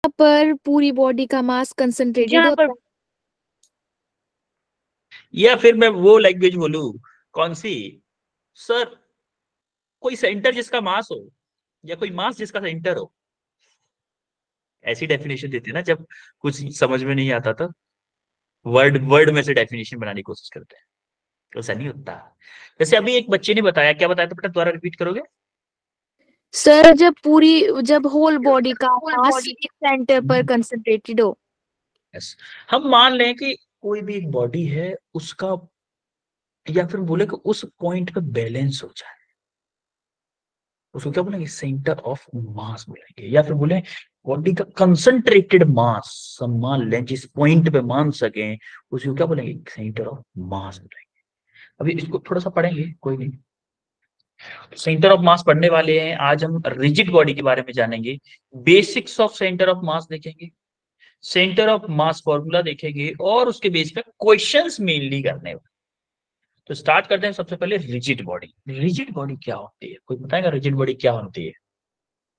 पर पूरी बॉडी का मास कंसंट्रेटेड जहां होता पर है। या फिर मैं वो लैंग्वेज बोलूं, कौन सी सर, कोई सेंटर जिसका मास हो, या कोई मास जिसका सेंटर हो, ऐसी डेफिनेशन देते हैं ना जब कुछ समझ में नहीं आता, तो वर्ड वर्ड में से डेफिनेशन बनाने की कोशिश करते हैं, तो ऐसा नहीं होता। जैसे अभी एक बच्चे ने बताया, क्या बताया था बेटा, दोबारा रिपीट करोगे? सर जब होल बॉडी का मास एक सेंटर पर कंसंट्रेटेड हो। यस। हम मान लें कि कोई भी एक बॉडी है, उसका, या फिर बोले कि उस पॉइंट पे बैलेंस हो जाए, उसको क्या बोलेंगे, सेंटर ऑफ मास बोलेंगे। या फिर बोले बॉडी का कंसंट्रेटेड मास, हम मान लें जिस पॉइंट पे मान सकें, उसको क्या बोलेंगे, सेंटर ऑफ मास बोलेंगे। अभी इसको थोड़ा सा पढ़ेंगे, कोई नहीं। सेंटर ऑफ मास पढ़ने वाले हैं, आज हम रिजिड बॉडी के बारे में जानेंगे, बेसिक्स ऑफ सेंटर ऑफ मास देखेंगे, सेंटर ऑफ मास फॉर्मूला देखेंगे, और उसके बेस पे क्वेश्चंस मेनली करने वाले। तो स्टार्ट करते हैं सबसे पहले रिजिड बॉडी। रिजिड बॉडी क्या होती है, कोई बताएगा रिजिड बॉडी क्या होती है,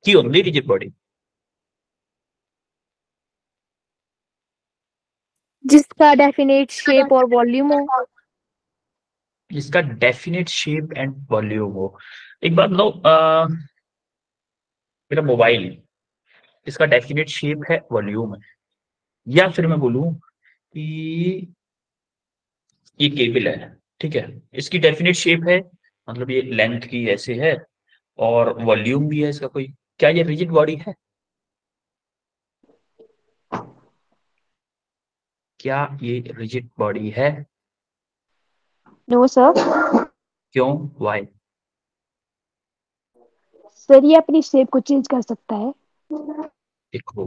की होती रिजिड बॉडी? जिसका डेफिनेट शेप और वॉल्यूम हो। जिसका डेफिनेट शेप एंड वॉल्यूम हो। एक बात बताओ, मेरा मोबाइल, इसका डेफिनेट शेप है, वॉल्यूम है, या फिर मैं बोलूं कि ये केबल है, ठीक है, इसकी डेफिनेट शेप है, मतलब ये लेंथ की ऐसे है, और वॉल्यूम भी है इसका कोई, क्या ये रिजिड बॉडी है? क्या ये रिजिड बॉडी है? No sir. क्यों, वाई? सर ये अपनी शेप को चेंज कर सकता है। देखो,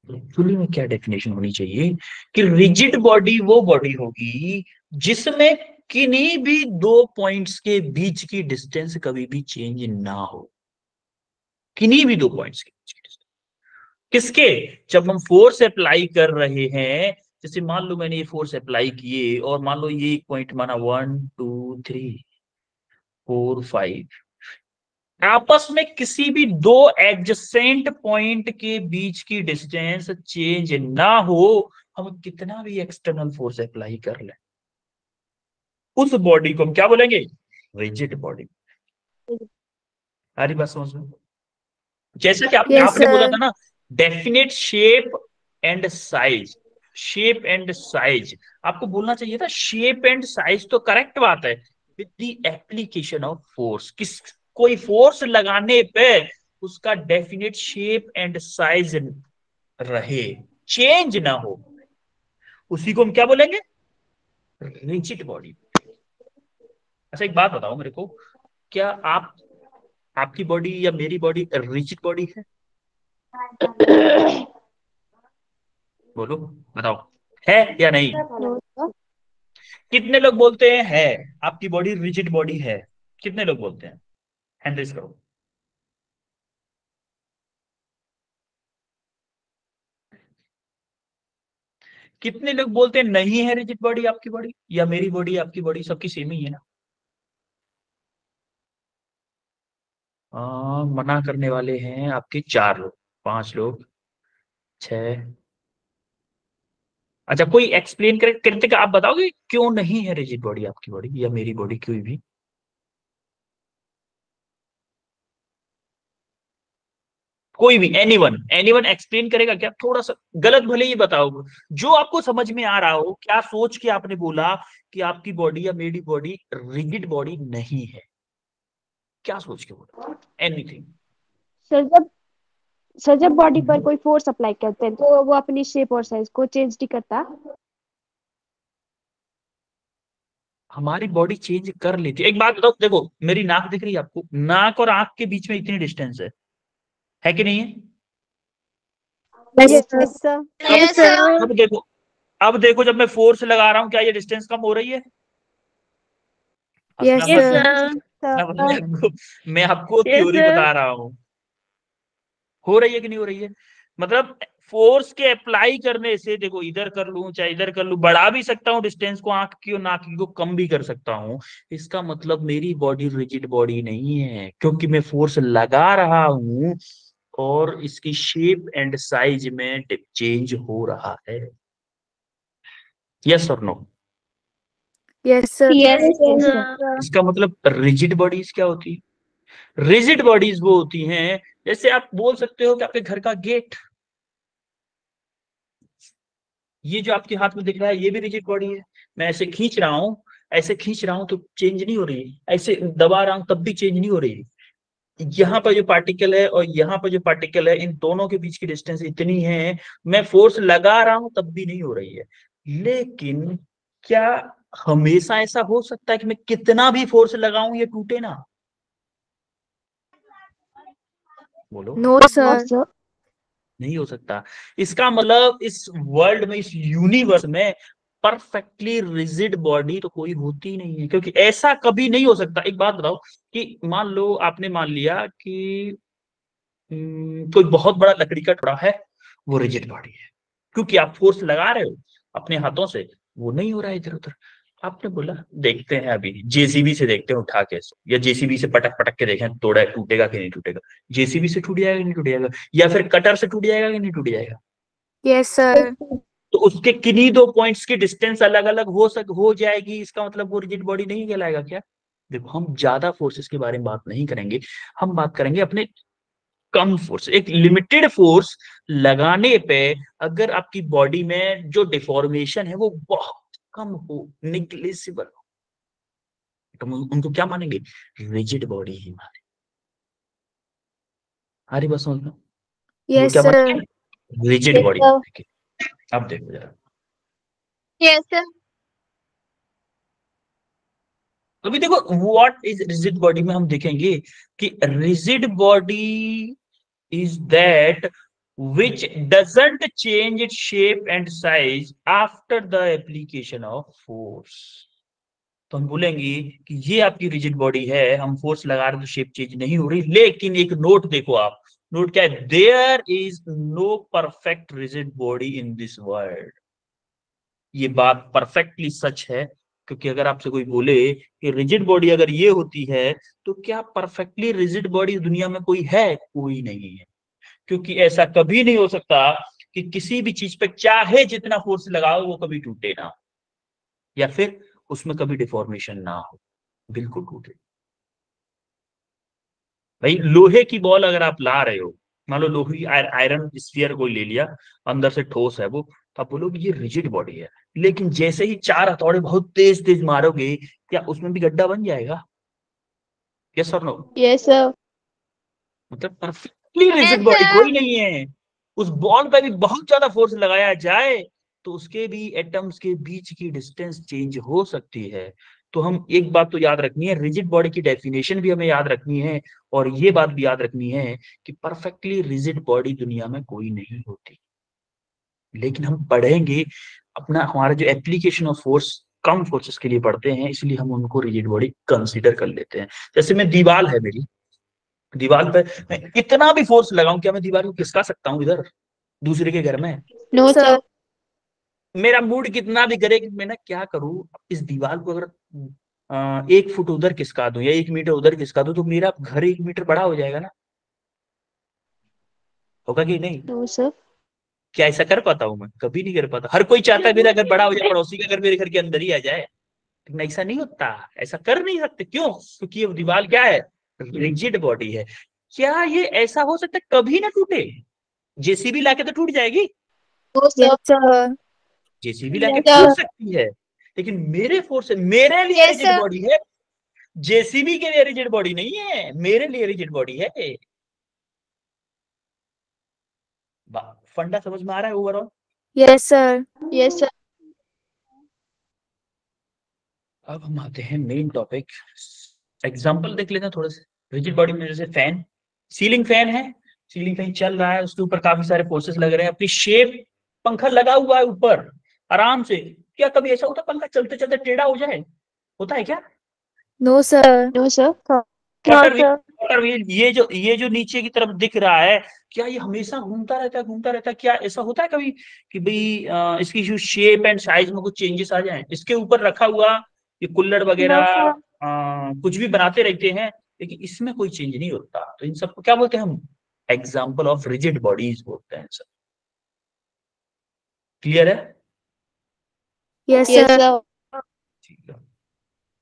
एक्चुअली में क्या डेफिनेशन होनी चाहिए कि रिजिड बॉडी वो बॉडी होगी जिसमें किन्हीं भी दो पॉइंट्स के बीच की डिस्टेंस कभी भी चेंज ना हो, किन्हीं भी दो पॉइंट्स के बीच की डिस्टेंस। किसके? जब हम फोर्स अप्लाई कर रहे हैं, जैसे मान लो मैंने ये फोर्स अप्लाई किए, और मान लो ये एक पॉइंट माना, 1 2 3 4 5, आपस में किसी भी दो एडजेसेंट पॉइंट के बीच की डिस्टेंस चेंज ना हो, हम कितना भी एक्सटर्नल फोर्स अप्लाई कर लें, उस बॉडी को हम क्या बोलेंगे, रिजिड बॉडी। सारी बात समझ में? जैसे कि यस आपने बोला सर। था ना, definite shape and size, shape and size, आपको बोलना चाहिए था शेप एंड साइज, तो करेक्ट बात है, with the application of force, किस, कोई फोर्स लगाने पे उसका डेफिनेट शेप एंड साइज रहे, चेंज ना हो, उसी को हम क्या बोलेंगे, रिजिड बॉडी। अच्छा एक बात बताओ मेरे को, क्या आप, आपकी बॉडी या मेरी बॉडी रिजिड बॉडी है? बोलो, बताओ, है या नहीं? No sir. कितने लोग बोलते हैं है, आपकी बॉडी रिजिड बॉडी है? कितने लोग बोलते हैं? हैंड रेज करो। कितने लोग बोलते हैं नहीं है रिजिड बॉडी आपकी बॉडी, या मेरी बॉडी आपकी बॉडी सबकी सेम ही है ना? मना करने वाले हैं आपके 4 लोग, 5 लोग, 6। अच्छा कोई एक्सप्लेन करे, करते का आप बताओगे क्यों नहीं है रिजिड बॉडी आपकी बॉडी या मेरी बॉडी, कोई भी? कोई भी, एनीवन, एनीवन एक्सप्लेन करेगा क्या, थोड़ा सा गलत भले ही बताओ, जो आपको समझ में आ रहा हो, क्या सोच के आपने बोला कि आपकी बॉडी या मेरी बॉडी रिजिड बॉडी नहीं है, क्या सोच के बोला, एनीथिंग। सर जब सर जब बॉडी पर कोई फोर्स अप्लाई करते हैं तो वो अपनी शेप और साइज को चेंज नहीं करता। हमारी बॉडी चेंज कर लेती है। एक बात बताओ, देखो मेरी नाक दिख रही है आपको, नाक और आंख के बीच में इतनी डिस्टेंस है कि नहीं है? Yes yes sir. सर। अब यस सर। अब देखो, अब देखो जब मैं फोर्स लगा रहा हूं, क्या ये डिस्टेंस कम हो रही है? हंसना यस मत, सर। मैं आपको थ्योरी बता रहा हूँ, हो रही है कि नहीं हो रही है? मतलब फोर्स के अप्लाई करने से, देखो इधर कर लूं चाहे इधर कर लूं, बढ़ा भी सकता हूँ डिस्टेंस को, आंख की और नाक की को कम भी कर सकता हूँ। इसका मतलब मेरी बॉडी रिजिड बॉडी नहीं है, क्योंकि मैं फोर्स लगा रहा हूं, और इसकी शेप एंड साइज में चेंज हो रहा है। यस और no? Yes sir. Yes Yes, sir. sir. इसका मतलब रिजिड बॉडीज क्या होती है? रिजिड बॉडीज वो होती हैं, जैसे आप बोल सकते हो कि आपके घर का गेट, ये जो आपके हाथ में दिख रहा है ये भी रिजिड बॉडी है। मैं ऐसे खींच रहा हूं, ऐसे खींच रहा हूं तो चेंज नहीं हो रही, ऐसे दबा रहा हूं तब भी चेंज नहीं हो रही। यहाँ पर जो पार्टिकल है और यहाँ पर जो पार्टिकल है, इन दोनों के बीच की डिस्टेंस इतनी है, मैं फोर्स लगा रहा हूं तब भी नहीं हो रही है। लेकिन क्या हमेशा ऐसा हो सकता है कि मैं कितना भी फोर्स लगाऊं ये टूटे ना? बोलो। No no sir. सर। नहीं हो सकता। इसका मतलब इस वर्ल्ड में, इस यूनिवर्स में परफेक्टली रिजिड बॉडी तो कोई होती नहीं है, क्योंकि ऐसा कभी नहीं हो सकता। एक बात बताओ कि मान लो आपने मान लिया कि कोई बहुत बड़ा लकड़ी का टुकड़ा है, वो रिजिड बॉडी है, क्योंकि आप फोर्स लगा रहे हो अपने हाथों से, वो नहीं हो रहा है इधर उधर। आपने बोला देखते हैं अभी जेसीबी से देखते हैं उठा के, या जेसीबी से पटक पटक के देखें तोड़ा टूटेगा कि नहीं टूटेगा। जेसीबी से टूट जाएगा कि नहीं टूट जाएगा, या फिर कटर से टूट जाएगा कि नहीं टूट जाएगा। Yes sir. तो उसके किन्हीं दो पॉइंट्स की डिस्टेंस अलग अलग हो जाएगी, इसका मतलब वो रिजिड बॉडी नहीं कहलाएगा क्या? देखो, हम ज्यादा फोर्सेस के बारे में बात नहीं करेंगे, हम बात करेंगे अपने कम फोर्स। एक लिमिटेड फोर्स लगाने पे अगर आपकी बॉडी में जो डिफॉर्मेशन है वो बहुत कम हो, निग्लिजिबल हो, तो हम उनको क्या मानेंगे? रिजिड बॉडी ही मानेंगे। हमारी बात समझ में? उनको यस क्या सर। मानेंगे? Rigid Yes, body sir. मानेंगे। अब देखो जरा, Yes, sir. अभी देखो व्हाट इज रिजिड बॉडी में हम देखेंगे कि rigid body is that which doesn't change its shape and size after the application of force। तो हम बोलेंगे कि ये आपकी रिजिड बॉडी है, हम फोर्स लगा रहे तो शेप चेंज नहीं हो रही। लेकिन एक नोट देखो आप, नोट क्या है? There is no perfect rigid body in this world. ये बात परफेक्टली सच है, क्योंकि अगर आपसे कोई बोले कि रिजिड बॉडी अगर ये होती है, तो क्या परफेक्टली रिजिड बॉडी दुनिया में कोई है? कोई नहीं है। क्योंकि ऐसा कभी नहीं हो सकता कि किसी भी चीज पे चाहे जितना फोर्स लगाओ वो कभी टूटे ना, या फिर उसमें कभी डिफॉर्मेशन ना हो, बिल्कुल टूटे। भाई लोहे की बॉल अगर आप ला रहे हो, मान लो लोहे आयरन स्फीयर कोई ले लिया, अंदर से ठोस है वो, तो आप बोलोगे ये रिजिड बॉडी है। लेकिन जैसे ही चार हथौड़े बहुत तेज तेज मारोगे, क्या उसमें भी गड्ढा बन जाएगा? यस और नो? Yes, sir. मतलब perfectly rigid Yes, body sir. कोई नहीं है। उस बॉल पे भी बहुत ज्यादा फोर्स लगाया जाए तो उसके भी एटम्स के बीच की डिस्टेंस चेंज हो सकती है। तो हम एक बात तो याद रखनी है, रिजिड बॉडी की डेफिनेशन भी हमें याद रखनी है, और ये बात भी याद रखनी है कि परफेक्टली रिजिड बॉडी दुनिया में कोई नहीं होती। लेकिन हम पढ़ेंगे अपना, हमारा जो application of force come forces के लिए पढ़ते हैं, इसलिए हम उनको रिजिड बॉडी कंसीडर कर लेते हैं। जैसे मैं दीवार है मेरी, दीवार पे मैं कितना भी फोर्स लगाऊं, क्या मैं दीवार को खिसका सकता हूं इधर दूसरे के घर में? No, sir. sir. मेरा मूड कितना भी करे कि मैं ना क्या करूं, इस दीवार को अगर 1 फुट उधर खिसका दूं या 1 मीटर उधर खिसका दूं, तो मेरा घर 1 मीटर बड़ा हो जाएगा ना? होगा कि नहीं? No, sir. क्या ऐसा कर पाता हूं मैं? कभी नहीं कर पाता। हर कोई चाहता है मेरा घर बड़ा हो जाए, पड़ोसी का घर मेरे घर के अंदर ही आ जाए, लेकिन ऐसा नहीं होता, ऐसा कर नहीं सकते। क्यों? क्योंकि ये दीवार क्या है? रिजिड बॉडी है। क्या ये ऐसा हो सकता है कभी ना टूटे? जेसीबी लाके तो टूट जाएगी, No, sir. Yes sir. JCB लाके Yes, टूट sir. सकती है, लेकिन मेरे फोर्स से मेरे लिए Yes, रिजिड sir. बॉडी है, जेसीबी के लिए रिजिड बॉडी नहीं है, मेरे लिए रिजिड बॉडी है। फंडा समझ में आ रहा है overall? Yes sir. Yes, sir. अब हम आते हैं मेन टॉपिक। एग्जांपल देख लेते हैं थोड़े से। रिजिड बॉडी में जैसे फैन, सीलिंग फैन है, सीलिंग फैन चल रहा है, उसके ऊपर काफी सारे फोर्सेस लग रहे हैं, अपनी शेप, पंखा लगा हुआ है ऊपर आराम से। क्या कभी ऐसा होता है पंखा चलते चलते टेढ़ा हो जाए? होता है क्या? No sir. No, sir. Water wheel, water wheel, ये जो नीचे की तरफ दिख रहा है, क्या ये हमेशा घूमता रहता है? घूमता रहता है? क्या ऐसा होता है कभी कि भाई इसकी जो शेप एंड साइज में कुछ चेंजेस आ जाए? इसके ऊपर रखा हुआ ये कुल्लड़ वगैरह No, कुछ भी बनाते रहते हैं, लेकिन इसमें कोई चेंज नहीं होता। तो इन सबको क्या बोलते हैं हम? एग्जाम्पल ऑफ रिजिड बॉडीज बोलते हैं सर। क्लियर है? Yes yes sir. सर। ठीक है,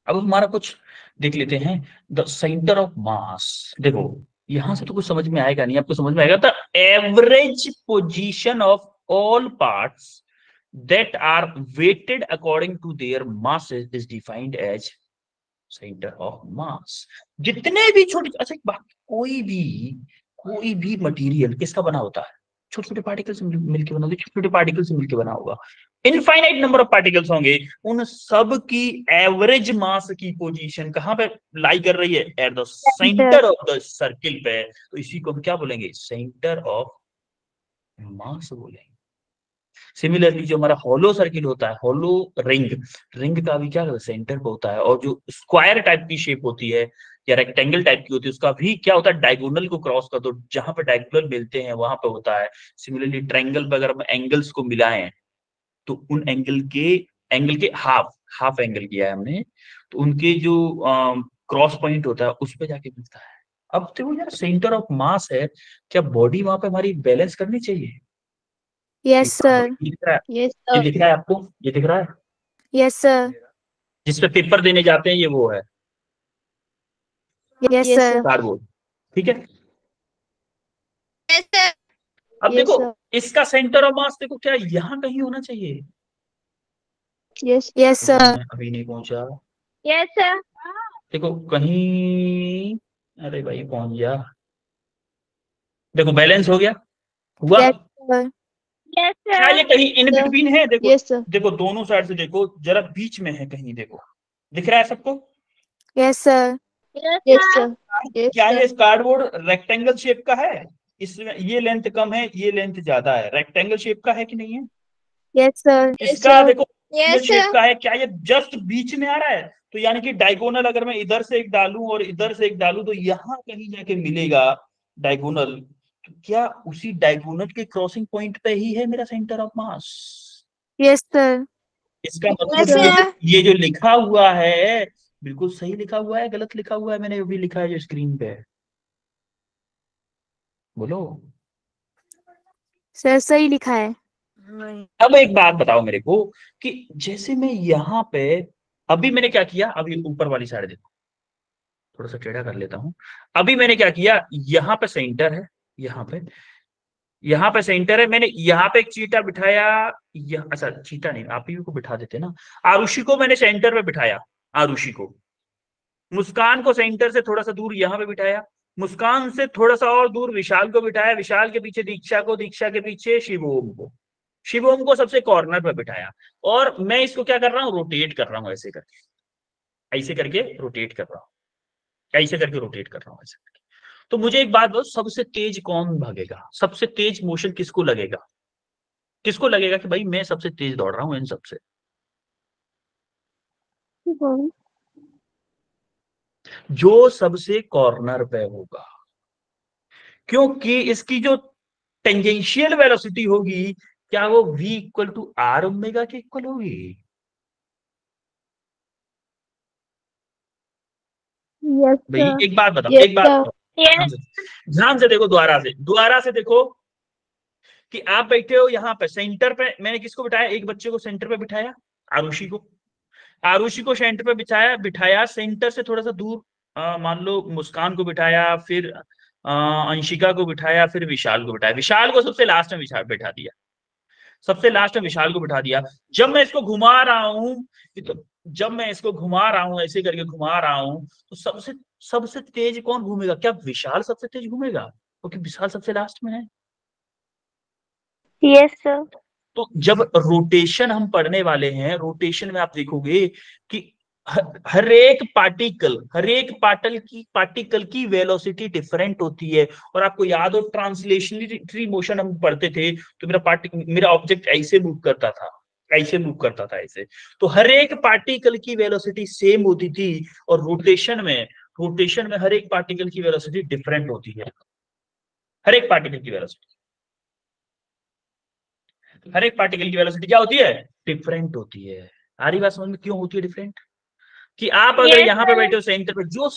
अब हमारा कुछ देख लेते हैं। द सेंटर ऑफ मास, देखो यहां से तो कुछ समझ में आएगा नहीं, आपको समझ में आएगा the average position of all parts that are weighted according to their masses is defined as center of mass। जितने भी छोटे, अच्छा एक बात, कोई भी मटेरियल किसका बना होता है? छोटे छोटे पार्टिकल से मिलकर बना होगा, छोटे छोटे पार्टिकल से मिलकर बना होगा। इनफाइनाइट नंबर ऑफ पार्टिकल्स होंगे, उन सब की एवरेज मास की पोजीशन कहां पे लाई कर रही है? At the centre of the circle पे। तो इसी को हम क्या बोलेंगे? सेंटर ऑफ मास बोलेंगे। सिमिलरली जो हमारा हॉलो सर्किल होता है, हॉलो रिंग का भी क्या सेंटर पे होता है, और जो स्क्वायर टाइप की शेप होती है या रेक्टेंगल टाइप की होती है, उसका भी क्या होता है? डायगोनल को क्रॉस कर दो, जहां पे डायगोनल मिलते हैं वहां पे होता है। सिमिलरली ट्रायंगल पे अगर हम एंगल्स को मिलाएं तो उन एंगल के हाफ एंगल किया है हमने, तो उनके जो क्रॉस पॉइंट होता है उस पे जाके मिलता है। अब देखो यार, सेंटर ऑफ मास है, क्या बॉडी वहां पे हमारी बैलेंस करनी चाहिए? Yes sir. दिख रहा है? यस ये सर। दिख रहा है आपको? ये दिख रहा है यस सर। जिसपे पेपर देने जाते हैं, ये वो है yes yes sir. Sir. Cardboard. ठीक है, Yes, sir. अब यस देखो सर। इसका सेंटर ऑफ मास देखो क्या यहाँ कहीं होना चाहिए? Yes yes sir. मैं अभी नहीं पहुंचा, Yes, sir. देखो कहीं, अरे भाई पहुंच जा, देखो बैलेंस हो गया, हुआ? Yes sir. Yes, क्या ये sir. कहीं इन सर। बिटवीन है? देखो यस सर। देखो दोनों साइड से देखो, जरा बीच में है कहीं, देखो दिख रहा है सबको? Yes sir. Yes, yes sir. Sir. Yes क्या ये सर। कार्डबोर्ड रेक्टेंगल शेप का है? इसमें ये लेंथ कम है, ये लेंथ ज्यादा है, रेक्टेंगल शेप का है कि नहीं है? Yes sir. इसका देखो Yes, शेप sir. का है, क्या ये जस्ट बीच में आ रहा है? तो यानी कि डायगोनल अगर मैं इधर से एक डालूं और इधर से एक डालूं तो यहां कहीं जाके मिलेगा डायगोनल। तो क्या उसी डायगोनल के क्रॉसिंग पॉइंट पे ही है मेरा centre of mass? Yes sir. इसका Yes, मतलब sir. ये जो लिखा हुआ है बिल्कुल सही लिखा हुआ है, गलत लिखा हुआ है मैंने अभी लिखा है जो स्क्रीन पे है? बोलो। सर सही लिखा है। अब एक बात बताओ मेरे को कि जैसे मैं यहाँ पे, अभी मैंने क्या किया, अभी ऊपर वाली साइड देखो, थोड़ा सा टेढ़ा कर लेता हूं। अभी मैंने क्या किया, यहाँ पे सेंटर है, यहाँ पे सेंटर है, मैंने यहाँ पे एक चीटा बिठाया, अच्छा चीटा नहीं, आप ही को बिठा देते ना, आरुषि को मैंने सेंटर पे बिठाया, आरुषि को। मुस्कान को सेंटर से थोड़ा सा दूर यहाँ पे बिठाया, मुस्कान से थोड़ा सा और दूर विशाल को बिठाया, विशाल के पीछे दीक्षा को, दीक्षा के पीछे शिवोम को, शिवोम को सबसे कॉर्नर पे बिठाया। और मैं इसको क्या कर रहा हूँ? रोटेट कर रहा हूँ, ऐसे करके रोटेट कर रहा हूँ, ऐसे करके रोटेट कर रहा हूँ, ऐसे करके। तो मुझे एक बात बताओ, सबसे तेज कौन भागेगा? सबसे तेज मोशन किसको लगेगा? किसको लगेगा कि भाई मैं सबसे तेज दौड़ रहा हूँ इन सबसे? जो सबसे कॉर्नर पे होगा, क्योंकि इसकी जो टेंजेंशियल वेलोसिटी होगी, क्या वो v equal to R omega के इक्वल होगी? यस भाई सर। एक बात बताओ, Yes, एक बात sir. बताओ, ध्यान Yes. से ध्यान से देखो, दोबारा से देखो कि आप बैठे हो यहाँ पे सेंटर पे, मैंने किसको बिठाया? एक बच्चे को सेंटर पे बिठाया, आरुषि को। आरुषि को सेंटर पे बिठाया सेंटर से थोड़ा सा दूर, मान लो मुस्कान को बिठाया, फिर अंशिका को बिठाया, फिर विशाल को बिठाया, विशाल को सबसे लास्ट में बिठा दिया, सबसे लास्ट में विशाल को बिठा दिया। जब मैं इसको घुमा रहा हूं, तो जब मैं इसको घुमा रहा हूं, ऐसे करके घुमा रहा हूं, तो सबसे सबसे तेज कौन घूमेगा? क्या विशाल सबसे तेज घूमेगा? क्योंकि विशाल सबसे लास्ट में है। Yes, sir. तो जब रोटेशन हम पढ़ने वाले हैं, रोटेशन में आप देखोगे कि हर एक पार्टिकल की वेलोसिटी डिफरेंट होती है। और आपको याद हो, ट्रांसलेशनरी मोशन हम पढ़ते थे, तो मेरा ऑब्जेक्ट ऐसे मूव करता था, ऐसे। तो हर एक पार्टिकल की वेलोसिटी सेम होती थी, और रोटेशन में हर एक पार्टिकल की वेलोसिटी डिफरेंट होती है। हर एक पार्टिकल की वेलोसिटी क्या होती है? डिफरेंट होती है। आ रही बात समझ में? क्यों होती है डिफरेंट? कि आप अगर Yes, यहाँ पे sir. बैठे हो सेंटर पे, जो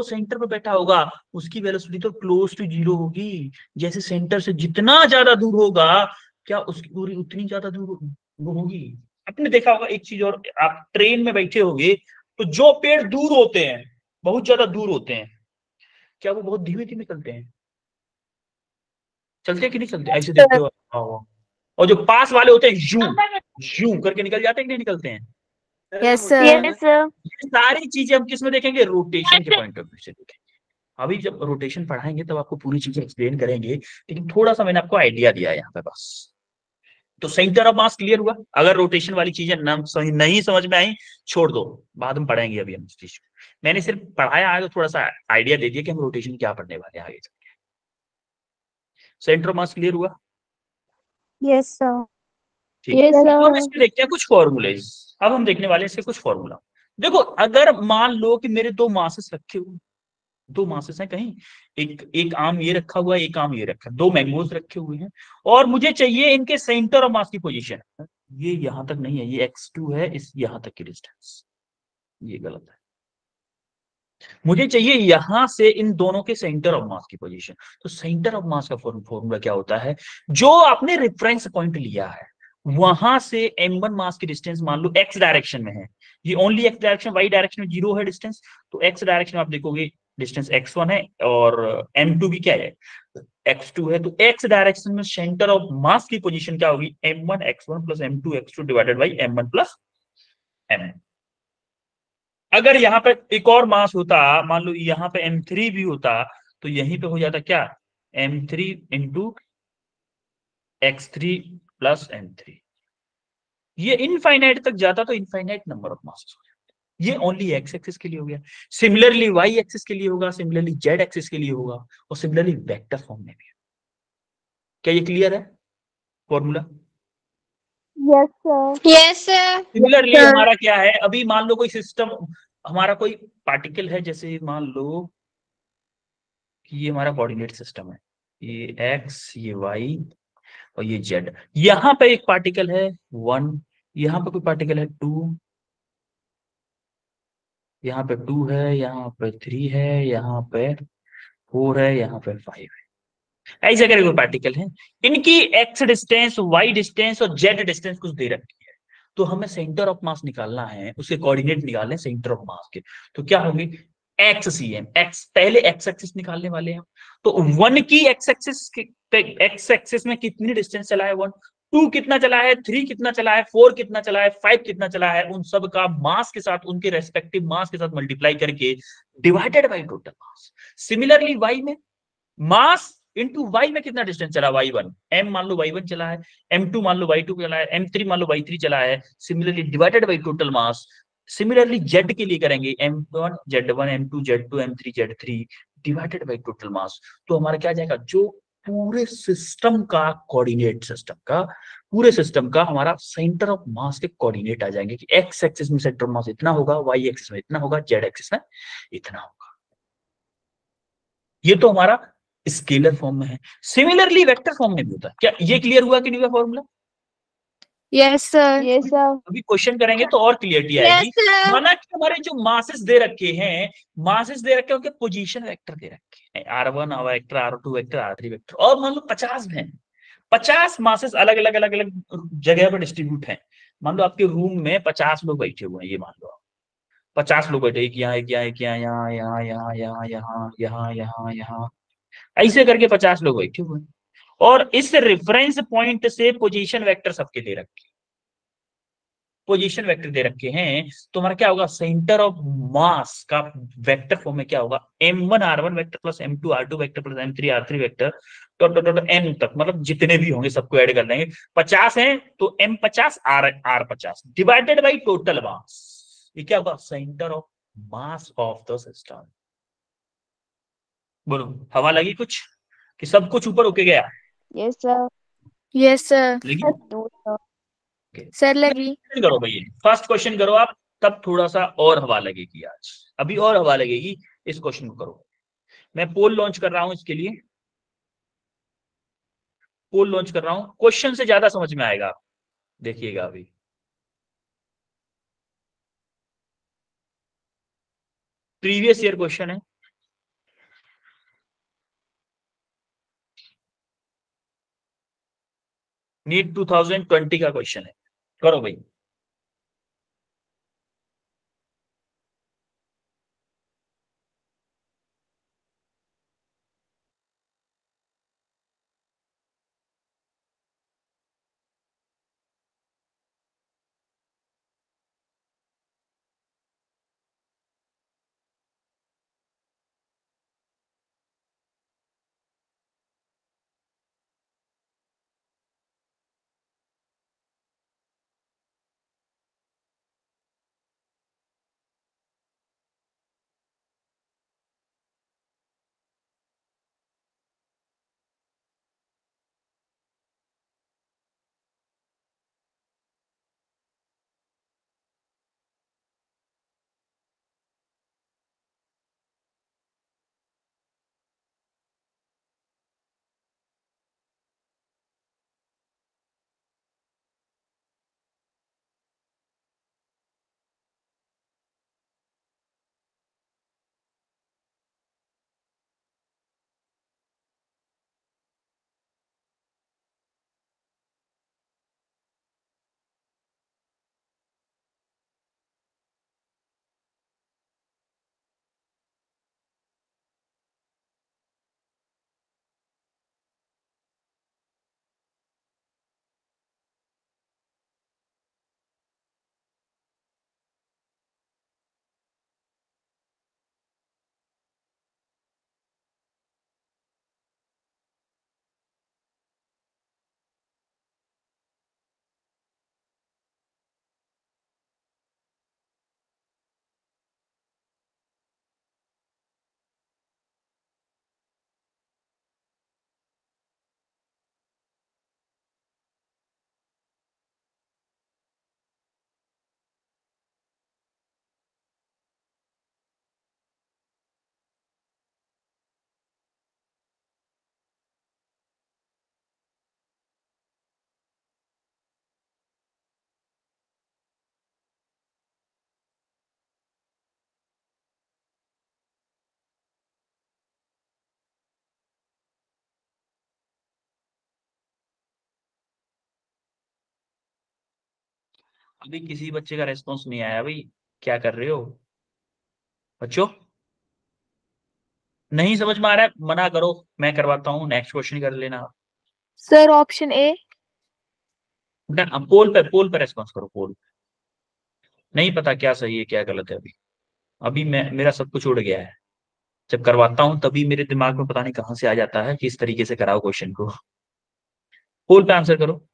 सेंटर पे बैठा होगा उसकी वेलोसिटी तो क्लोज टू जीरो होगी। जैसे सेंटर से जितना ज्यादा दूर होगा, क्या उसकी दूरी उतनी ज्यादा दूर वो होगी। आपने देखा होगा एक चीज और, आप ट्रेन में बैठे होगे तो जो पेड़ दूर होते हैं, बहुत ज्यादा दूर होते हैं, क्या वो बहुत धीमे धीमे चलते हैं? चलते हैं कि नहीं चलते? ऐसे देखते हो हाँ। और जो पास वाले होते हैं यूं यूं करके निकल जाते हैं कि नहीं निकलते हैं? Yes, sir. Yes, sir. ये सारी चीजें हम किस में देखेंगे? रोटेशन के पॉइंट ऑफ व्यू से देखेंगे। अभी जब रोटेशन पढ़ाएंगे तब आपको पूरी चीजें एक्सप्लेन करेंगे, लेकिन थोड़ा सा मैंने आपको आइडिया दिया है यहाँ पे बस। तो सेंटर ऑफ मास क्लियर हुआ। अगर रोटेशन वाली चीजें नहीं समझ में आई, छोड़ दो, बाद में पढ़ाएंगे अभी हम इस चीज को। मैंने सिर्फ पढ़ाया है तो थोड़ा सा आइडिया दे दिया कि हम रोटेशन क्या पढ़ने वाले हैं आगे चल के। सेंटर ऑफ मास क्लियर हुआ? Yes sir. ठीक। यस अब हम सर। इसके देखते हैं कुछ फॉर्मूलेज। अब हम देखने वाले हैं इसके कुछ फॉर्मूला। देखो, अगर मान लो कि मेरे दो मासेस रखे हुए, दो मासेस हैं कहीं, एक एक आम ये रखा हुआ है, एक आम ये रखा है, दो मैंगोज रखे हुए हैं, और मुझे चाहिए इनके सेंटर ऑफ मास की पोजीशन। ये यहां तक नहीं है, ये x2 है, इस यहां तक की डिस्टेंस, ये गलत है। मुझे चाहिए यहां से इन दोनों के सेंटर ऑफ मास की पोजीशन। तो सेंटर ऑफ मास का फॉर्मूला क्या होता है? जो आपने रेफरेंस पॉइंट लिया है वहां से m1 मास की डिस्टेंस मान लो x डायरेक्शन में है, ये only x direction, y direction में 0 है डिस्टेंस, तो x डायरेक्शन में आप देखोगे डिस्टेंस x1 है और m2 भी क्या है? x2 है। तो x डायरेक्शन में सेंटर ऑफ मास की पोजीशन क्या होगी? m1 x1 plus m2 x2 divided by m1 plus m। अगर यहाँ पे एक और मास होता, मान लो यहाँ पे m3 भी होता, तो यहीं पे हो जाता क्या? m3 into x3 plus m3। ये इनफाइनाइट तक जाता तो इनफाइनाइट नंबर ऑफ मासेस हो जाते। ये ओनली एक्स एक्सिस के लिए हो गया। सिमिलरली वाई एक्सिस के लिए होगा, सिमिलरली जेड एक्सिस के लिए होगा, और सिमिलरली वेक्टर फॉर्म में भी। क्या ये क्लियर है formula? Yes sir. Yes, sir. Similarly sir. हमारा क्या है, अभी मान लो कोई सिस्टम, हमारा कोई पार्टिकल है, जैसे मान लो कि ये हमारा कोऑर्डिनेट सिस्टम है, ये एक्स, ये वाई और ये जेड। यहां पे एक पार्टिकल है 1, यहाँ पे कोई पार्टिकल है 2, यहाँ पे 2 है, यहाँ पे 3 है, यहाँ पे 4 है, यहाँ पे 5 है। ऐसे करके कोई पार्टिकल है, इनकी एक्स डिस्टेंस, वाई डिस्टेंस और जेड डिस्टेंस कुछ दे रखी है। तो हमें सेंटर ऑफ मास निकालना है, उसके कोऑर्डिनेट निकालने सेंटर ऑफ मास के। तो क्या होंगे? एक्स सी एम, एक्स पहले एक्स एक्सिस निकालने वाले हैं। तो 1 की एक्स एक्सिस में कितनी डिस्टेंस चला है? 1। 2 कितना चला है? 3 कितना चला है? 4 कितना चला है? 5 कितना चला है? उन सब का मास के साथ, उनके रेस्पेक्टिव मास के साथ मल्टीप्लाई करके divided by total mass. Similarly Y में मास इंटू वाई में कितना डिस्टेंस चला? y1, m मान लो y1 चला है, m2 मान लो y2 चला है, m3 मान लो y3 चला है। Similarly divided by total mass. Similarly Z के लिए करेंगे m1 z1 m2 z2 m3 z3 divided by total मास। तो हमारा क्या आ जाएगा? जो पूरे सिस्टम का कोऑर्डिनेट, सिस्टम का पूरे सिस्टम का हमारा सेंटर ऑफ मास के कोऑर्डिनेट आ जाएंगे कि एक्स एक्सिस में सेंटर ऑफ मास इतना होगा, वाई एक्सिस में इतना होगा, जेड एक्सिस में इतना होगा। ये तो हमारा स्केलर फॉर्म में है। सिमिलरली वेक्टर फॉर्म में भी होता है। क्या ये क्लियर हुआ कि नहीं हुआ formula? Yes, sir. Yes sir. अभी क्वेश्चन करेंगे तो और क्लियरिटी Yes, आएगी। sir. माना कि हमारे जो मासेस दे रखे हैं, मासेस दे रखे हैं, उनके पोजीशन वेक्टर दे रखे हैं, r1 vector, r2 vector, r3 vector, और मान लो 50 हैं, 50 मासेस अलग अलग अलग अलग जगह पर डिस्ट्रीब्यूट हैं। मान लो आपके रूम में 50 लोग बैठे हुए हैं, ये मान लो आप 50 लोग बैठे, एक यहाँ, एक यहाँ, एक यहाँ, यहाँ, यहाँ, यहाँ, यहाँ, यहाँ, यहाँ, यहाँ, यहाँ, ऐसे करके 50 लोग बैठे हुए हैं। और इस रेफरेंस पॉइंट से पोजीशन वेक्टर सबके दे रखे, पोजीशन वेक्टर दे रखे हैं। तो हमारा क्या होगा? सेंटर ऑफ मास का वेक्टर फॉर्म में क्या होगा? m1 r1 vector plus m2 r2 vector plus m3 r3 vector dot n तक, मतलब जितने भी होंगे सबको ऐड कर लेंगे। 50 हैं तो m50 r50 divided by total मास। ये क्या होगा? Centre of mass of the system. बोलो, हवा लगी कुछ कि सब कुछ ऊपर होके गया? Yes sir. Yes, sir. लगी? No sir. Sir लगी. करो भैया, फर्स्ट क्वेश्चन करो आप, तब थोड़ा सा और हवा लगेगी आज, अभी और हवा लगेगी। इस क्वेश्चन को करो। मैं पोल लॉन्च कर रहा हूं, इसके लिए पोल लॉन्च कर रहा हूं, क्वेश्चन से ज्यादा समझ में आएगा, देखिएगा अभी। प्रीवियस ईयर क्वेश्चन है। नीट 2020 का क्वेश्चन है, करो भाई। अभी किसी बच्चे का रेस्पॉन्स नहीं आया भाई, क्या कर रहे हो बच्चों? नहीं समझ में आ रहा है, मना करो, मैं करवाता हूँ, नेक्स्ट क्वेश्चन कर लेना। Sir option A. बेटा पोल पे रेस्पॉन्स करो, पोल। नहीं पता क्या सही है क्या गलत है अभी। अभी मेरा सब कुछ उड़ गया है। जब करवाता हूँ तभी मेरे दिमाग में पता नहीं कहाँ से आ जाता है कि इस तरीके से कराओ क्वेश्चन को। पोल पे आंसर करो।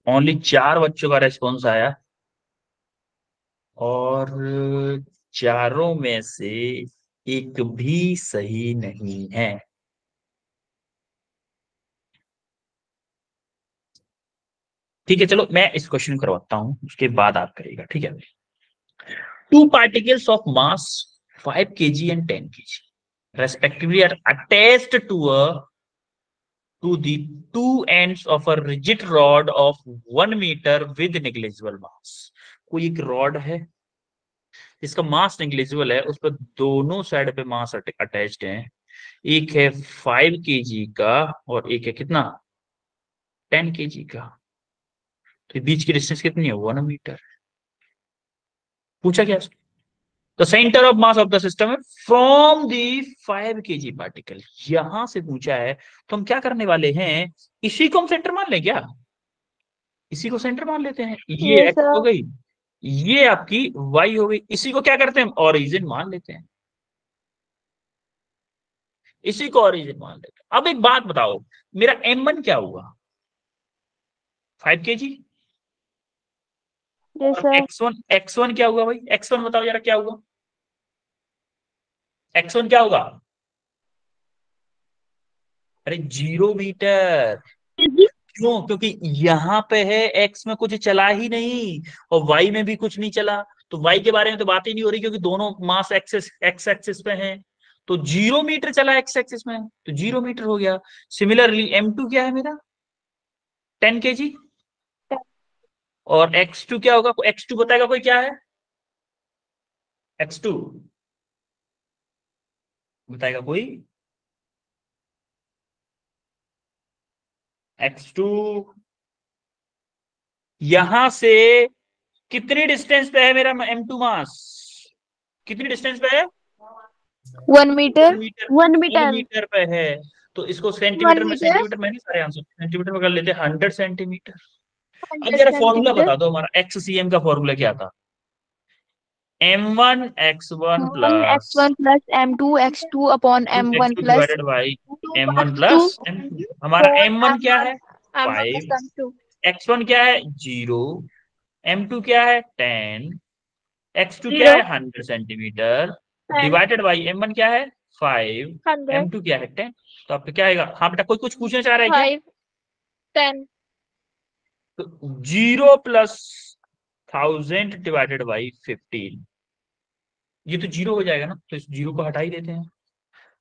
ओनली 4 बच्चों का रेस्पॉन्स आया और चारों में से एक भी सही नहीं है। ठीक है, चलो मैं इस क्वेश्चन करवाता हूं, उसके बाद आप करिएगा, ठीक है। Two particles of mass 5 kg and 10 kg respectively are attached to the two ends of a rigid rod of 1 meter with negligible mass। कोई एक रॉड है जिसका मास नेग्लिजिबल है, उस पर दोनों साइड पे मास अटैच्ड है। एक है 5 kg का और एक है कितना, 10 kg का। तो बीच की डिस्टेंस कितनी है, 1 मीटर। पूछा क्या, the centre of mass of the system है फ्रॉम दी 5 kg पार्टिकल। यहां से पूछा है, तो हम क्या करने वाले हैं, इसी को हम सेंटर मान लें क्या, इसी को सेंटर मान लेते हैं। ये यस एक्स हो सर। गई, ये आपकी वाई हो गई, इसी को क्या करते हैं, ओरिजिन मान लेते हैं, इसी को ओरिजिन मान लेते हैं। अब एक बात बताओ, मेरा M1 क्या हुआ, 5 kg, यस और सर। एक्स वन क्या हुआ भाई, एक्स वन बताओ जरा क्या हुआ, एक्स वन क्या होगा, अरे 0 मीटर। क्यों, क्योंकि यहां पे है एक्स में कुछ चला ही नहीं और वाई में भी कुछ नहीं चला, तो वाई के बारे में तो बात ही नहीं हो रही, क्योंकि दोनों मास एक्स एक्सिस पे हैं। तो 0 मीटर चला एक्स एक्सिस में, तो 0 मीटर हो गया। सिमिलरली M2 क्या है मेरा, 10 kg, और X2 क्या होगा, X2 बताएगा कोई क्या है, X2 बताएगा कोई, X2 यहां से कितनी डिस्टेंस पे है मेरा M2 मास, कितनी डिस्टेंस पे है, 1 मीटर। 1 metre, 1 1 metre. मीटर पे है। तो इसको वन सेंटीमीटर में, मीटर सेंटीमीटर में नहीं सारे आंसर सेंटीमीटर में कर लेते हैं, 100 सेंटीमीटर। अब 100 जरा फॉर्मूला सेंटीमीटर। बता दो, हमारा XCM का फॉर्मूला क्या था, M1 X1 one plus x one plus M2 X2 upon M1 X2 plus divided by M1 2 plus M2। हमारा फोर M1 क्या M1 है, M1 5, प्लस M2। X1 क्या है, 0, M2 क्या है, 10, X2 क्या 0 है, 100 सेंटीमीटर, 10 डिवाइडेड बाई M1 क्या है, 5, 100 M2 क्या है, 10। तो आपका क्या आएगा, हाँ बेटा कोई कुछ पूछना चाह रहा है क्या, 5 10। तो 0 + 1000 डिवाइडेड बाई 15, ये तो 0 हो जाएगा ना, तो इस 0 को हटा ही देते हैं।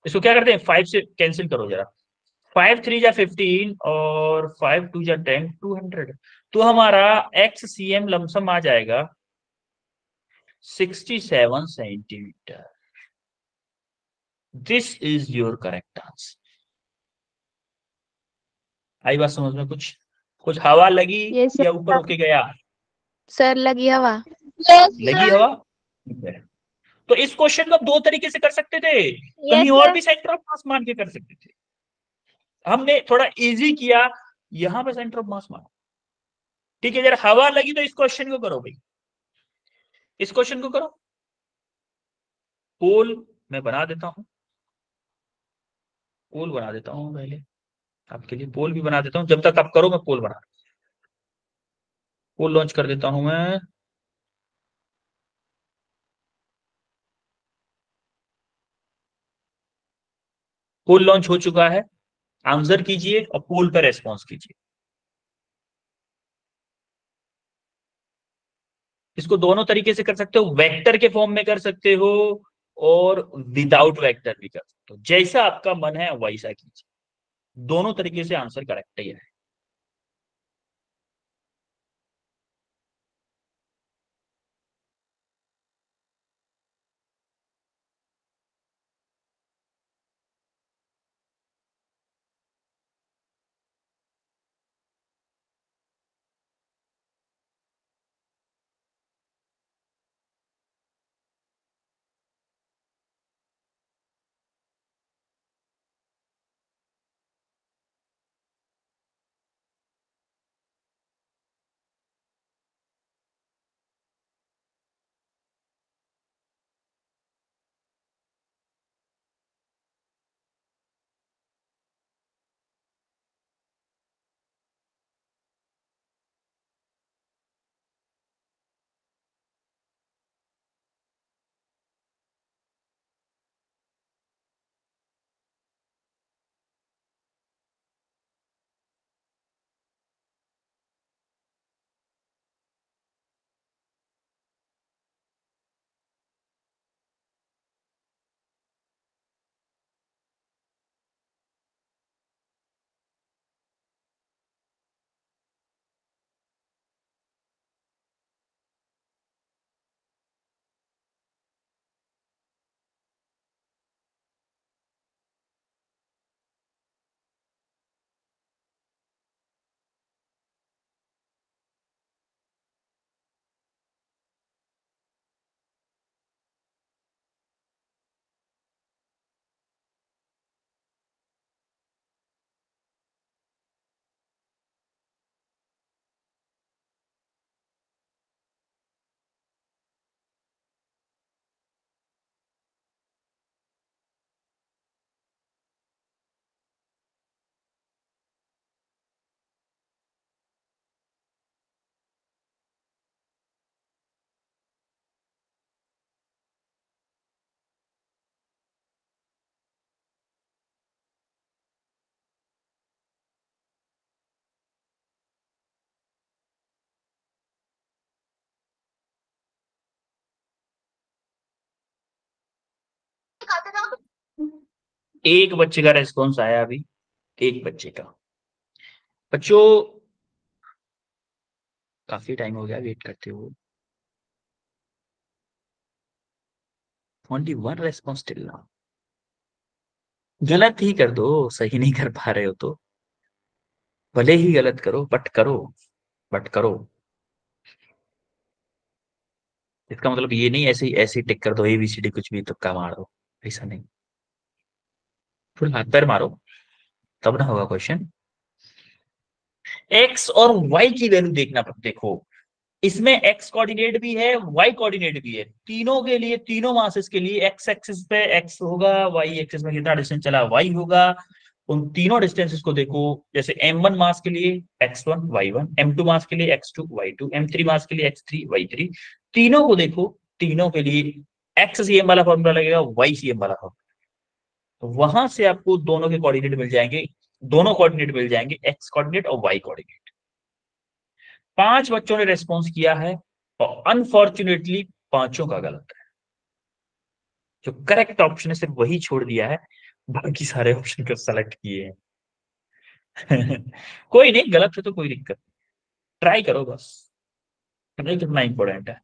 इसको क्या करते हैं, 5 से कैंसिल करो जरा, 5 3 = 15 और 5 2 = 10, 200। तो हमारा XCM लमसम आ जाएगा 67 centimetre. This is your correct answer. आई बात समझ में, कुछ कुछ हवा लगी यस या ऊपर सर। होके गया, सर लगी हवा। Yes, लगी sir. हवा, ठीक है। तो इस क्वेश्चन को 2 तरीके से कर सकते थे, Yes, कहीं और sir. भी सेंटर ऑफ मास मान के कर सकते थे, हमने थोड़ा इजी किया, यहां पे सेंटर ऑफ मास माना। ठीक है, जरा हवा लगी तो इस क्वेश्चन को करो भाई, इस क्वेश्चन को करो। पोल मैं बना देता हूं, पोल बना देता हूं पहले, आपके लिए पोल भी बना देता हूं, जब तक आप करो मैं पोल बना, पोल लॉन्च कर देता हूं मैं। पोल लॉन्च हो चुका है, आंसर कीजिए और पोल पर रेस्पॉन्स कीजिए। इसको दोनों तरीके से कर सकते हो, वेक्टर के फॉर्म में कर सकते हो और विदाउट वेक्टर भी कर सकते हो, जैसा आपका मन है वैसा कीजिए, दोनों तरीके से आंसर करेक्ट ही है। एक बच्चे का रेस्पॉन्स आया अभी, एक बच्चे का। बच्चों काफी टाइम हो गया वेट करते हुए। 21 रेस्पॉन्स टिल नाउ। गलत ही कर दो, सही नहीं कर पा रहे हो तो भले ही गलत करो, बट करो, बट करो। इसका मतलब ये नहीं ऐसे ही ऐसे टिक कर दो ABCD कुछ भी तुक्का मार दो, ऐसा नहीं। फिर हाथ पैर मारो तब ना होगा क्वेश्चन। एक्स और वाई की वैल्यू देखना, देखो इसमें एक्स कोऑर्डिनेट भी है, वाई कोऑर्डिनेट भी है, तीनों के लिए, तीनों मासेस के लिए एक्स एक्सिस पे एक्स होगा, वाई एक्सिस में कितना डिस्टेंस चला वाई होगा। उन तीनों डिस्टेंसेस को देखो, जैसे M1 मास के लिए x1 y1, M2 मास के लिए x2 y2, M3 मास के लिए x3 y3, तीनों को देखो, तीनों के लिए XCM वाला फॉर्मूला लगेगा, YCM वाला फॉर्मूला। तो वहां से आपको दोनों के कोऑर्डिनेट मिल जाएंगे, दोनों कोऑर्डिनेट मिल जाएंगे, एक्स कोऑर्डिनेट और वाई कोऑर्डिनेट। 5 बच्चों ने रेस्पॉन्स किया है और अनफॉर्चुनेटली पांचों का गलत है। जो करेक्ट ऑप्शन है सिर्फ वही छोड़ दिया है, बाकी सारे ऑप्शन को सेलेक्ट किए हैं। कोई नहीं, गलत है तो कोई दिक्कत, ट्राई करो बस, ट्राई करना इंपॉर्टेंट है।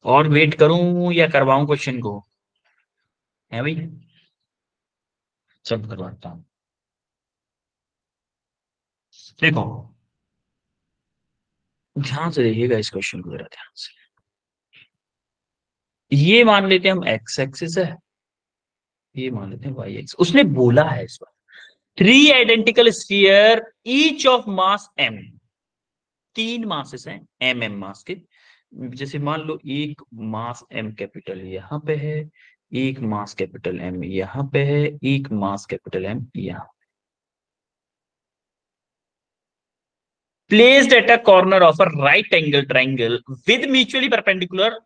और वेट करूं या करवाऊं क्वेश्चन को, है भाई? सब करवाता हूं। देखो ध्यान से देखिएगा इस क्वेश्चन को, जरा ध्यान से। ये मान लेते हैं हम एक्स एक्सिस है, ये मान लेते हैं वाई एक्स। उसने बोला है इस बार 3 identical sphere each of mass m, 3 masses हैं m मास के। जैसे मान लो एक मास m कैपिटल यहाँ पे है, एक मास कैपिटल M यहाँ पे है, एक मास कैपिटल M यहाँ। Placed at a corner of a right angle triangle with mutually perpendicular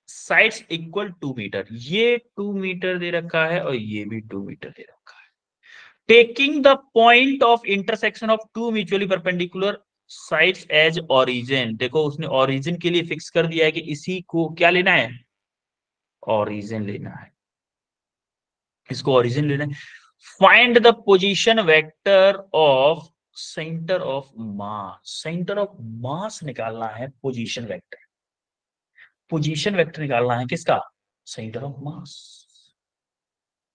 sides equal 2 metre. ये 2 मीटर दे रखा है और ये भी 2 मीटर दे रखा है। Taking the point of intersection of 2 mutually perpendicular sides as origin. देखो उसने ओरिजिन के लिए फिक्स कर दिया है कि इसी को क्या लेना है, ओरिजिन लेना है, इसको ओरिजिन लेना है। Find the position vector of centre of mass, centre of मास निकालना है, पोजीशन वेक्टर, पोजीशन वेक्टर निकालना है किसका, centre of mass.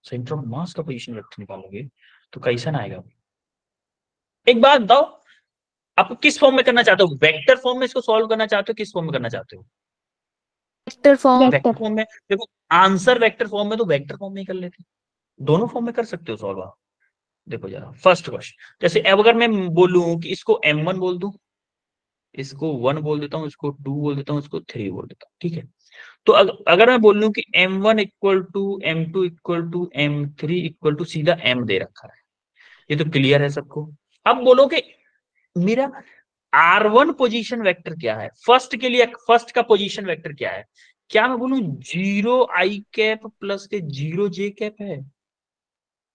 Centre of मास का पोजीशन वेक्टर निकालोगे तो कैसा आएगा? एक बात बताओ, आप किस फॉर्म में करना चाहते हो, वेक्टर फॉर्म में इसको सॉल्व करना चाहते हो, किस फॉर्म में करना चाहते हो? Vector form. वेक्टर फॉर्म में। देखो आंसर वेक्टर फॉर्म में, तो वेक्टर फॉर्म में ही कर लेते हैं, दोनों फॉर्म में कर सकते हो सॉल्व आप। देखो जरा फर्स्ट क्वेश्चन, जैसे अब अगर मैं बोलूं कि इसको M1 बोल दूं, इसको 1 बोल देता हूं, इसको 2 बोल देता हूं, इसको 3 बोल देता हूं, ठीक है। तो अगर मैं बोल लूं कि M1 equal to M2 equal to M3 equal to सीधा M दे रखा है, ये तो क्लियर है सबको। अब बोलो कि मेरा R1 पोजीशन वेक्टर क्या है, फर्स्ट के लिए फर्स्ट का पोजीशन वेक्टर क्या है? क्या मैं बोलूं 0 i कैप प्लस के 0 j कैप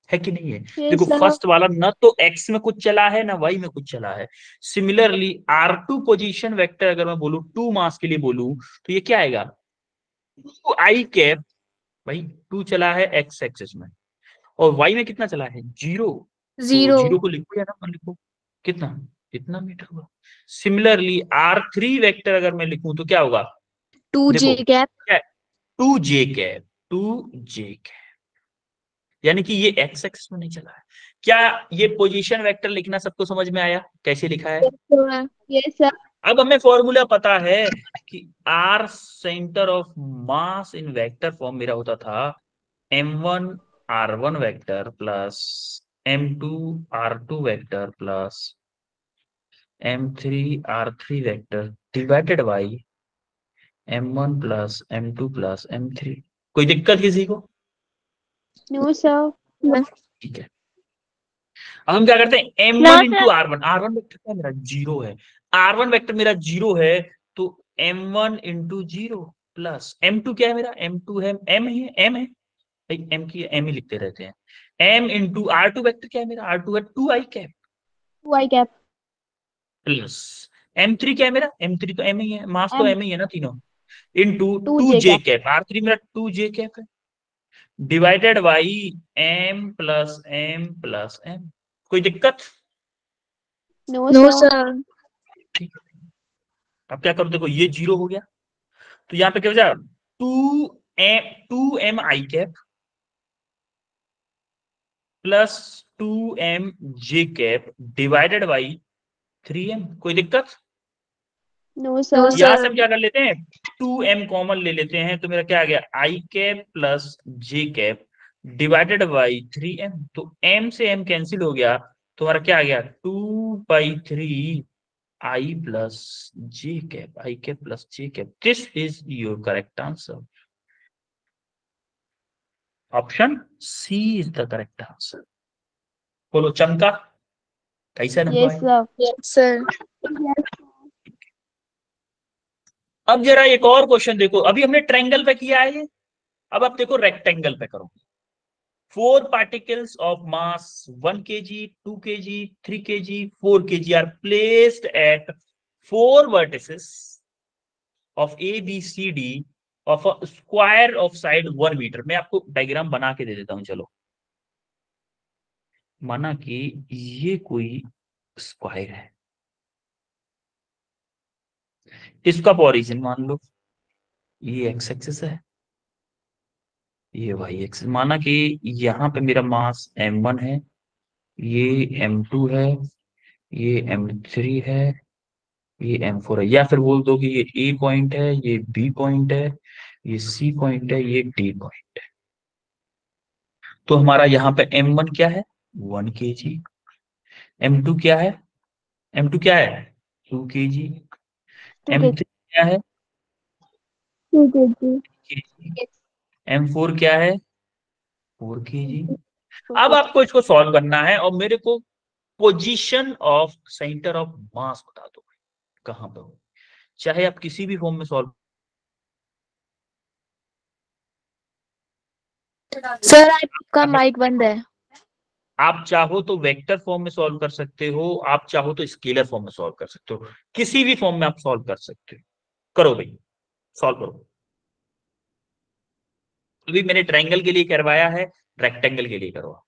है कि नहीं है? देखो फर्स्ट वाला ना तो x में कुछ चला है ना y में कुछ चला है। सिमिलरली R2 पोजीशन वेक्टर अगर मैं बोलूं 2 मास के लिए बोलूं तो ये क्या आएगा, 2 i कैप, भाई 2 चला है x एक्सिस में और y में कितना चला है 0, तो 0 को लिखो या ना लिखो, कितना, इतना मीटर हुआ। सिमिलरली R3 वेक्टर अगर मैं लिखूं तो क्या होगा, 2j cap, 2j cap, 2j cap, यानी कि ये x एक्सिस में नहीं चला है। क्या ये पोजीशन वेक्टर लिखना सबको समझ में आया कैसे लिखा है? Yes sir. अब हमें फॉर्मूला पता है कि R centre of mass in vector form मेरा होता था M1 R1 vector plus m2 r2 vector plus m3 r3 vector divided by m1 plus m2 plus m3। कोई दिक्कत किसी को? No sir. ठीक है, अब हम क्या करते हैं, No, m1 into sir. r1। r1 vector क्या मेरा जीरो है, r1 वेक्टर मेरा जीरो है, तो m1 into zero plus m2 क्या है मेरा, m2 है, m है भाई, m की m ही लिखते रहते हैं। m इंटू r2 वेक्टर क्या है मेरा, r2 है 2i cap 2i cap plus m3 क्या है मेरा, m3 तो m ही है, मास तो m m ही है ना तीनों, into 2j 2j cap. Cap, r3 मेरा 2j कैप है, divided by m plus m। कोई दिक्कत? No no sir. सर। ठीक है, अब क्या करो, देखो ये जीरो हो गया, तो यहाँ पे क्या बचा, 2m I cap plus 2m J cap divided by 3m। कोई दिक्कत? No no sir. यहां से सर। हम क्या कर लेते हैं, 2m कॉमन ले लेते हैं, तो मेरा क्या आ गया, i cap plus j cap divided by 3m। तो m से m कैंसिल हो गया, तो हमारा क्या आ गया, 2/3 i plus j cap, i cap plus j cap. This is your correct answer. Option C is the correct answer. बोलो चमका, कैसा नंबर यस आया? सर। Yes sir. अब जरा एक और क्वेश्चन देखो, अभी हमने ट्रायंगल पे किया है ये, अब आप देखो रेक्टेंगल पे करो। 4 particles of mass 1 kg, 2 kg, 3 kg, 4 kg are placed at 4 vertices of A, B, C, D of a square of side 1 meter। मैं आपको डायग्राम बना के दे देता हूं, चलो। माना कि ये कोई स्क्वायर है, इसका ओरिजिन मान लो ये एक्स एक्सिस है, ये वाई एक्सिस। माना कि यहाँ पे मेरा मास m1 है, ये m2 है, ये m3 है, ये m4 है, या फिर बोल दो कि ये ए पॉइंट है, ये बी पॉइंट है, ये सी पॉइंट है, ये डी पॉइंट है। तो हमारा यहाँ पे m1 क्या है, 1 kg, m2 क्या है, m2 क्या है 2 kg, 2 m3 क्या है kg। kg, m4 क्या है 4 kg। अब आपको इसको सॉल्व करना है और मेरे को पोजीशन ऑफ सेंटर ऑफ मास बता दो, कहां पर हो, चाहे आप किसी भी फॉर्म में सॉल्व। सर आपका माइक बंद है। आप चाहो तो वेक्टर फॉर्म में सॉल्व कर सकते हो, आप चाहो तो स्केलर फॉर्म में सॉल्व कर सकते हो, किसी भी फॉर्म में आप सॉल्व कर सकते हो। करो भाई, सॉल्व करो। अभी मैंने ट्रायंगल के लिए करवाया है, रेक्टेंगल के लिए करवा।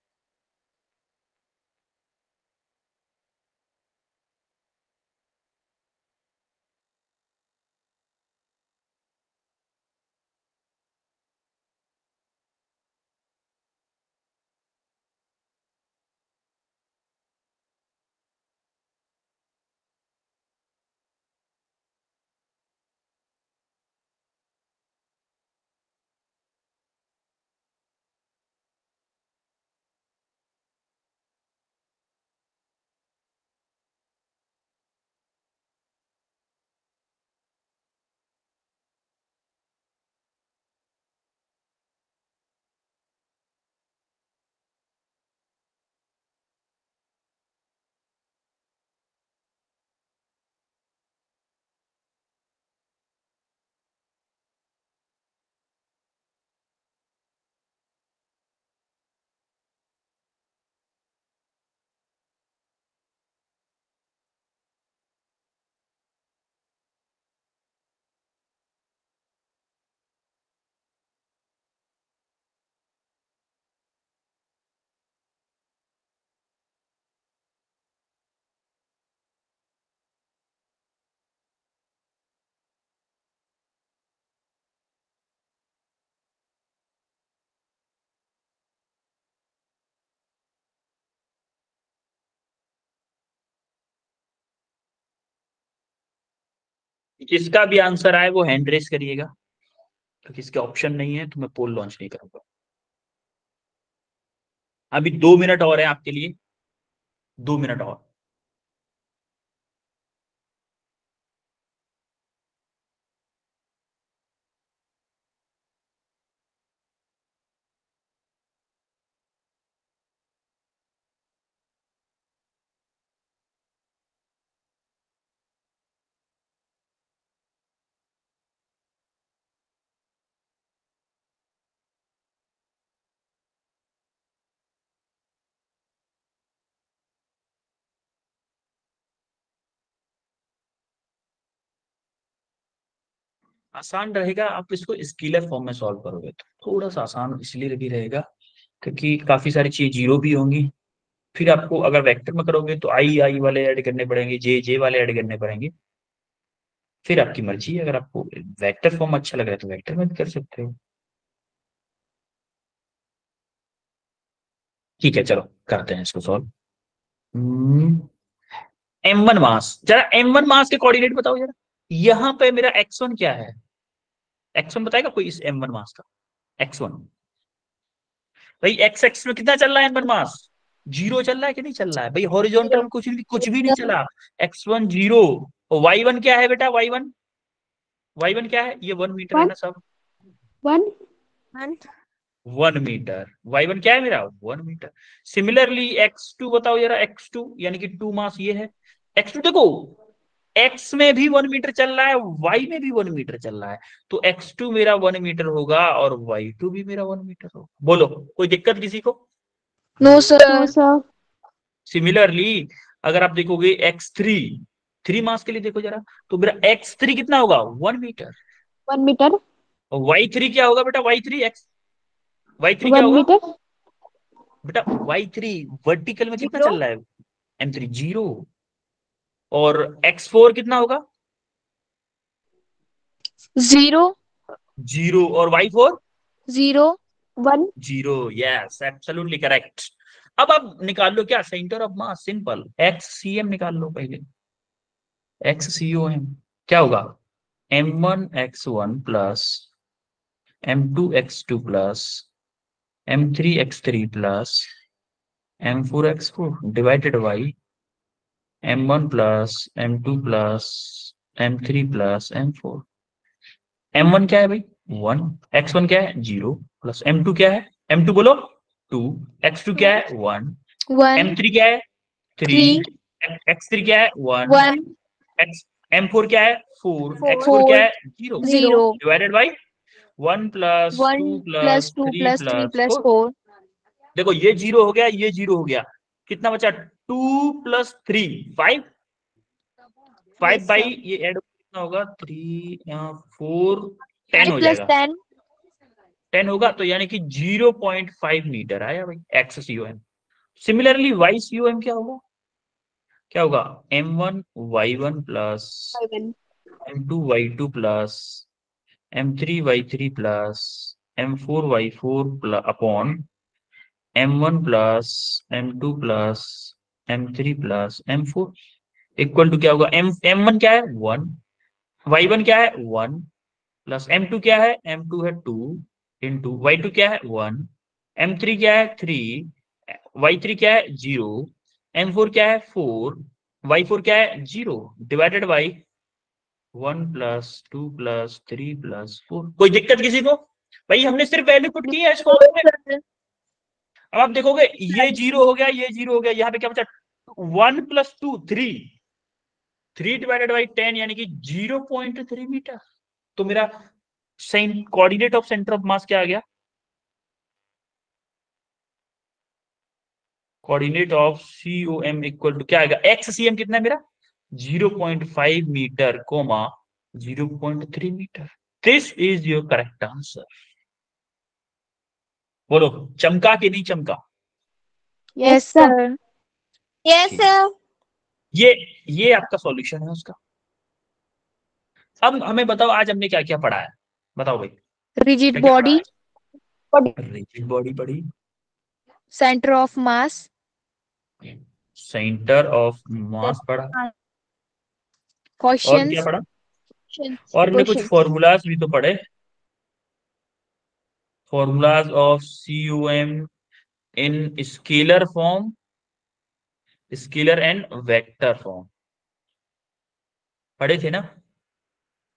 जिसका भी आंसर आए वो हैंड रेस करिएगा, क्योंकि इसके ऑप्शन नहीं है तो मैं पोल लॉन्च नहीं करूंगा। अभी 2 मिनट और है आपके लिए, 2 मिनट और। आसान रहेगा, आप इसको स्केलर फॉर्म में सॉल्व करोगे तो थोड़ा सा आसान इसलिए भी रहेगा क्योंकि काफी सारी चीज जीरो भी होंगी। फिर आपको अगर वेक्टर में करोगे तो आई आई वाले ऐड करने पड़ेंगे, जे जे वाले ऐड करने पड़ेंगे। फिर आपकी मर्जी है, अगर आपको वेक्टर फॉर्म अच्छा लग रहा है तो वेक्टर में भी कर सकते हो। ठीक है, चलो करते हैं इसको सॉल्व। M1 मास, जरा M1 मास के कोऑर्डिनेट बताओ जरा। यहां पे मेरा x1 क्या है? x1 बताएगा कोई इस M1 मास का? x1 भाई, एक्स एक्स में कितना चल रहा है M1 मास? जीरो चल रहा है कि नहीं चल रहा है भाई? हॉरिजॉन्टल में कुछ भी नहीं चला। x1 zero. और y1 क्या है बेटा? y1 क्या है? ये 1 मीटर है ना सब? 1 1 मीटर। y1 क्या है मेरा? 1 मीटर। सिमिलरली x2 बताओ जरा, x2 यानी कि 2 मास ये है। x2 देखो, x में भी 1 मीटर चल रहा है, y में भी 1 मीटर चल रहा है, तो x2 मेरा 1 मीटर होगा और y2 भी मेरा 1 मीटर होगा। बोलो, कोई दिक्कत किसी को? No no sir. Sir. Similarly अगर आप देखोगे x3, 3 मास के लिए देखो जरा, तो मेरा x3 कितना होगा? 1 मीटर। 1 मीटर। और y3 क्या होगा बेटा? y3 क्या 1 होगा मीटर। बेटा? y3 वर्टिकल में कितना जीरो। चल रहा है? m3 zero. और x4 कितना होगा? जीरो। जीरो। और y4 zero. 1 zero. Yes, absolutely correct. अब आप निकाल लो क्या? सेंटर ऑफ मास, सिंपल, एक्ससीएम निकाल लो पहले। एक्ससीओएम क्या होगा? m1x1 plus m2x2 plus m3x3 plus m4x4 divided by m1 plus m2 plus m3 plus m4। m1 क्या है भाई? 1। x1 क्या है? 0। प्लस m2 क्या है? m2 बोलो 2। x2 क्या है? 1। 1 m3 क्या है? 3। 3 x3 क्या है? 1। 1 x m4 क्या है? 4। x4 क्या 4 है? 0 0 divided by 1 plus 1 2 plus plus 2 3 plus 3 plus plus 4। 4। देखो ये जीरो हो गया, ये जीरो हो गया, कितना बचा? 2 प्लस 3 5। 5 yes by sir. ये ऐड कितना होगा? 3 4 10 5 हो प्लस जाएगा। 10। 10 होगा तो यानी कि 0.5 मीटर आया भाई एक्ससीओएम। सिमिलरली वाईसीओएम क्या होगा? क्या होगा? m1y1 plus 1 m2y2 plus m3y3 plus m4y4 upon m1 plus m2 plus m3 plus m4 equal to क्या होगा? m1 क्या है? 1। y1 क्या है? 1। प्लस m2 क्या है? m2 है 2 इंटू y2 क्या है? 1। m3 क्या है? 3। y3 क्या है? 0। m4 क्या है? 4। y4 क्या है? 0 divided by 1 plus 2 plus 3 plus 4। कोई दिक्कत किसी को? भाई हमने सिर्फ वैल्यू पुट की है इसको। अब आप देखोगे ये जीरो हो गया, ये जीरो हो गया, यहाँ पे क्या बचा? 1 प्लस 2 3। 3 डिवाइडेड बाई 10 यानी कि 0.3 मीटर। तो मेरा coordinate of centre of mass क्या आ गया? Coordinate of COM equal to क्या आएगा? एक्ससीएम कितना है मेरा? 0.5 metre comma 0.3 metre. This is your correct answer. बोलो, चमका कि नहीं चमका? Yes sir. Yes, sir. ये आपका सॉल्यूशन है उसका। अब हमें बताओ आज हमने क्या क्या पढ़ा है? बताओ भाई, रिजिड क्या क्या पढ़ा बॉडी, है? रिजिड बॉडी पढ़ी, centre of mass, centre of मास पढ़ा, और क्या क्वेश्चंस, पढ़ा? और हमने कुछ फॉर्मूलाज भी तो पढ़े, formulas of COM, in scalar form, scalar and vector form. पढ़े थे ना?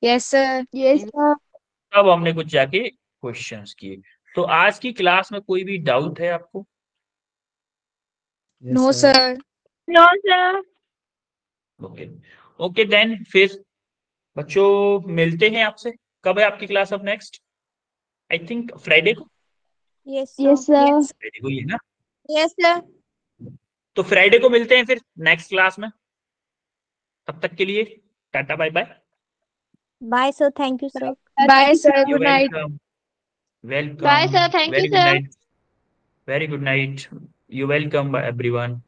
Yes sir. Yes sir. अब हमने कुछ जाके क्वेश्चंस किए। तो आज की क्लास में कोई भी डाउट है आपको? No sir. No sir. Okay okay then फिर बच्चों मिलते हैं आपसे। कब है आपकी क्लास अब नेक्स्ट? आई थिंक फ्राइडे को। Yes yes sir. फ्राइडे को ही है ना? Yes sir. तो फ्राइडे को मिलते हैं फिर नेक्स्ट क्लास में। तब तक के लिए tata bye bye. Bye sir, thank you sir. Bye sir, you good night. Welcome. Welcome. Bye, sir. Thank you, very good sir. Night. Very good night. You welcome everyone.